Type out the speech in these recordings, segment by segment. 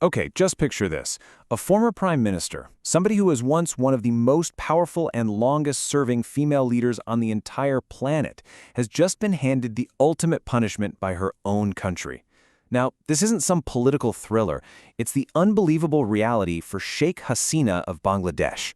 Okay, just picture this. A former prime minister, somebody who was once one of the most powerful and longest-serving female leaders on the entire planet, has just been handed the ultimate punishment by her own country. Now, this isn't some political thriller. It's the unbelievable reality for Sheikh Hasina of Bangladesh.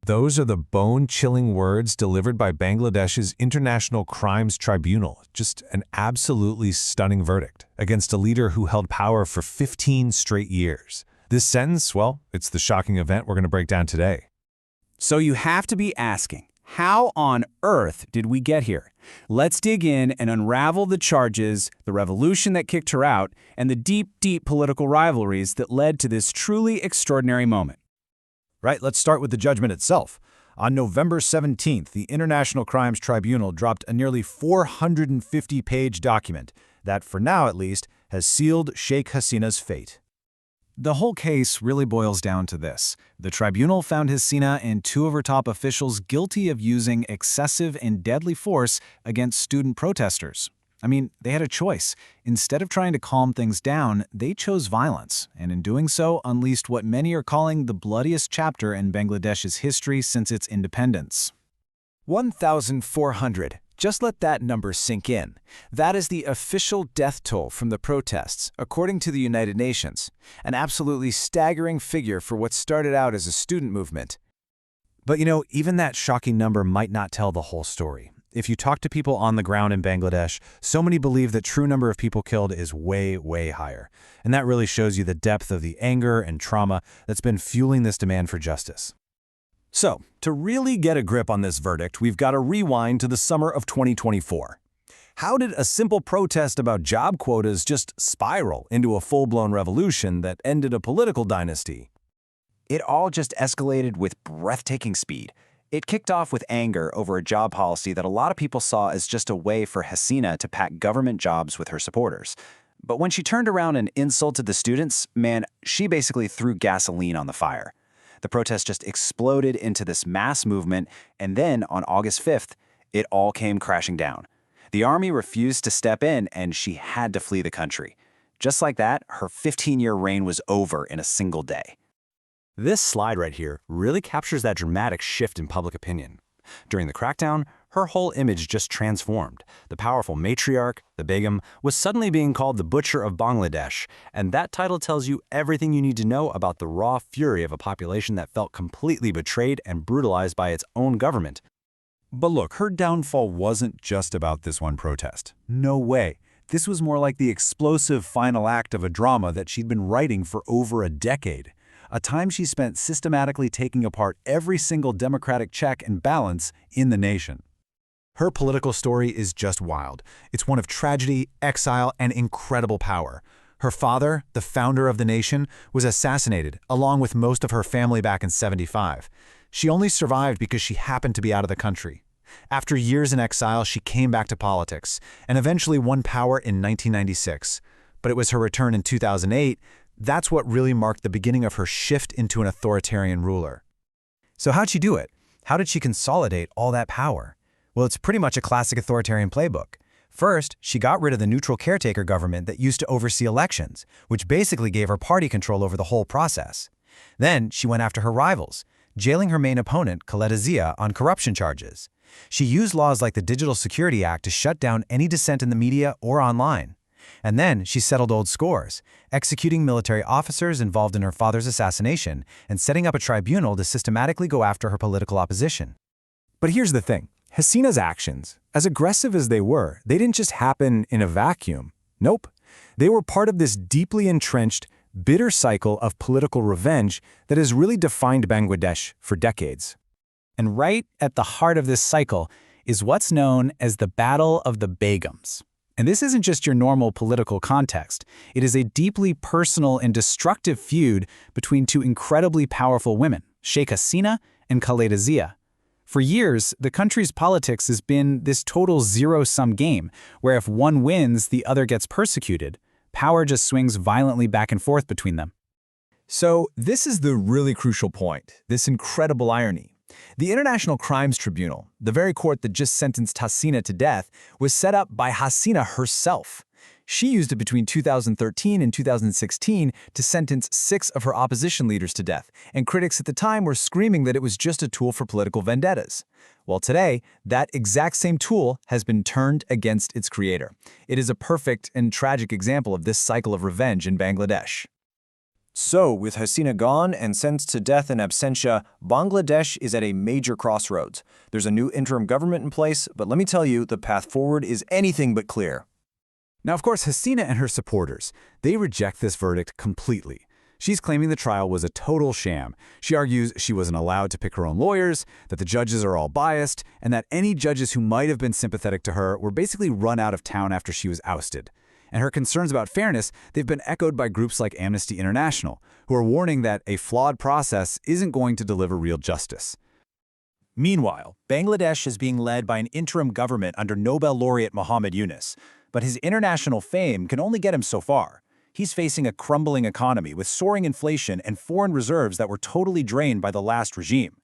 Those are the bone-chilling words delivered by Bangladesh's International Crimes Tribunal. Just an absolutely stunning verdict against a leader who held power for 15 straight years. This sentence, well, it's the shocking event we're going to break down today. So you have to be asking, how on earth did we get here? Let's dig in and unravel the charges, the revolution that kicked her out, and the deep, deep political rivalries that led to this truly extraordinary moment. Right, let's start with the judgment itself. On November 17th, the International Crimes Tribunal dropped a nearly 450-page document that, for now at least, has sealed Sheikh Hasina's fate. The whole case really boils down to this. The tribunal found Hasina and two of her top officials guilty of using excessive and deadly force against student protesters. I mean, they had a choice. Instead of trying to calm things down, they chose violence, and in doing so, unleashed what many are calling the bloodiest chapter in Bangladesh's history since its independence. 1,400. Just let that number sink in. That is the official death toll from the protests, according to the United Nations. An absolutely staggering figure for what started out as a student movement. But even that shocking number might not tell the whole story. If you talk to people on the ground in Bangladesh, so many believe the true number of people killed is way, way higher. And that really shows you the depth of the anger and trauma that's been fueling this demand for justice. So, to really get a grip on this verdict, we've got to rewind to the summer of 2024. How did a simple protest about job quotas just spiral into a full-blown revolution that ended a political dynasty? It all just escalated with breathtaking speed. It kicked off with anger over a job policy that a lot of people saw as just a way for Hasina to pack government jobs with her supporters. But when she turned around and insulted the students, man, she basically threw gasoline on the fire. The protest just exploded into this mass movement, and then on August 5th, it all came crashing down. The army refused to step in, and she had to flee the country. Just like that, her 15-year reign was over in a single day. This slide right here really captures that dramatic shift in public opinion. During the crackdown, her whole image just transformed. The powerful matriarch, the Begum, was suddenly being called the Butcher of Bangladesh, and that title tells you everything you need to know about the raw fury of a population that felt completely betrayed and brutalized by its own government. But look, her downfall wasn't just about this one protest. No way. This was more like the explosive final act of a drama that she'd been writing for over a decade. A time she spent systematically taking apart every single democratic check and balance in the nation. Her political story is just wild. It's one of tragedy, exile, and incredible power. Her father, the founder of the nation, was assassinated, along with most of her family back in '75. She only survived because she happened to be out of the country. After years in exile, she came back to politics, and eventually won power in 1996. But it was her return in 2008 that's what really marked the beginning of her shift into an authoritarian ruler. So how'd she do it? How did she consolidate all that power? Well, it's pretty much a classic authoritarian playbook. First, she got rid of the neutral caretaker government that used to oversee elections, which basically gave her party control over the whole process. Then, she went after her rivals, jailing her main opponent, Khaleda, on corruption charges. She used laws like the Digital Security Act to shut down any dissent in the media or online. And then she settled old scores, executing military officers involved in her father's assassination and setting up a tribunal to systematically go after her political opposition. But here's the thing. Hasina's actions, as aggressive as they didn't just happen in a vacuum. Nope. They were part of this deeply entrenched, bitter cycle of political revenge that has really defined Bangladesh for decades. And right at the heart of this cycle is what's known as the Battle of the Begums. And this isn't just your normal political context. It is a deeply personal and destructive feud between two incredibly powerful women, Sheikh Hasina and Khaleda. For years, the country's politics has been this total zero-sum game, where if one wins, the other gets persecuted. Power just swings violently back and forth between them. So this is the really crucial point, this incredible irony. The International Crimes Tribunal, the very court that just sentenced Hasina to death, was set up by Hasina herself. She used it between 2013 and 2016 to sentence 6 of her opposition leaders to death, and critics at the time were screaming that it was just a tool for political vendettas. Well, today, that exact same tool has been turned against its creator. It is a perfect and tragic example of this cycle of revenge in Bangladesh. So, with Hasina gone and sentenced to death in absentia, Bangladesh is at a major crossroads. There's a new interim government in place, but let me tell you, the path forward is anything but clear. Now, of course, Hasina and her supporters, they reject this verdict completely. She's claiming the trial was a total sham. She argues she wasn't allowed to pick her own lawyers, that the judges are all biased, and that any judges who might have been sympathetic to her were basically run out of town after she was ousted. And her concerns about fairness, they've been echoed by groups like Amnesty International, who are warning that a flawed process isn't going to deliver real justice. Meanwhile, Bangladesh is being led by an interim government under Nobel laureate Muhammad Yunus, but his international fame can only get him so far. He's facing a crumbling economy with soaring inflation and foreign reserves that were totally drained by the last regime.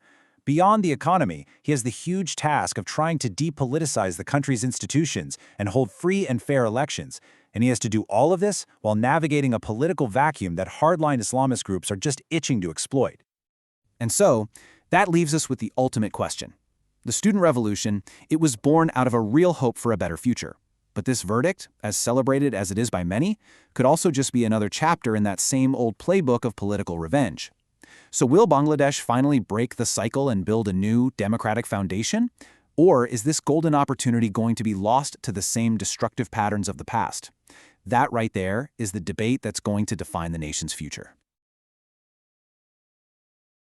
Beyond the economy, he has the huge task of trying to depoliticize the country's institutions and hold free and fair elections, and he has to do all of this while navigating a political vacuum that hardline Islamist groups are just itching to exploit. And so, that leaves us with the ultimate question. The student revolution, it was born out of a real hope for a better future. But this verdict, as celebrated as it is by many, could also just be another chapter in that same old playbook of political revenge. So will Bangladesh finally break the cycle and build a new, democratic foundation? Or is this golden opportunity going to be lost to the same destructive patterns of the past? That right there is the debate that's going to define the nation's future.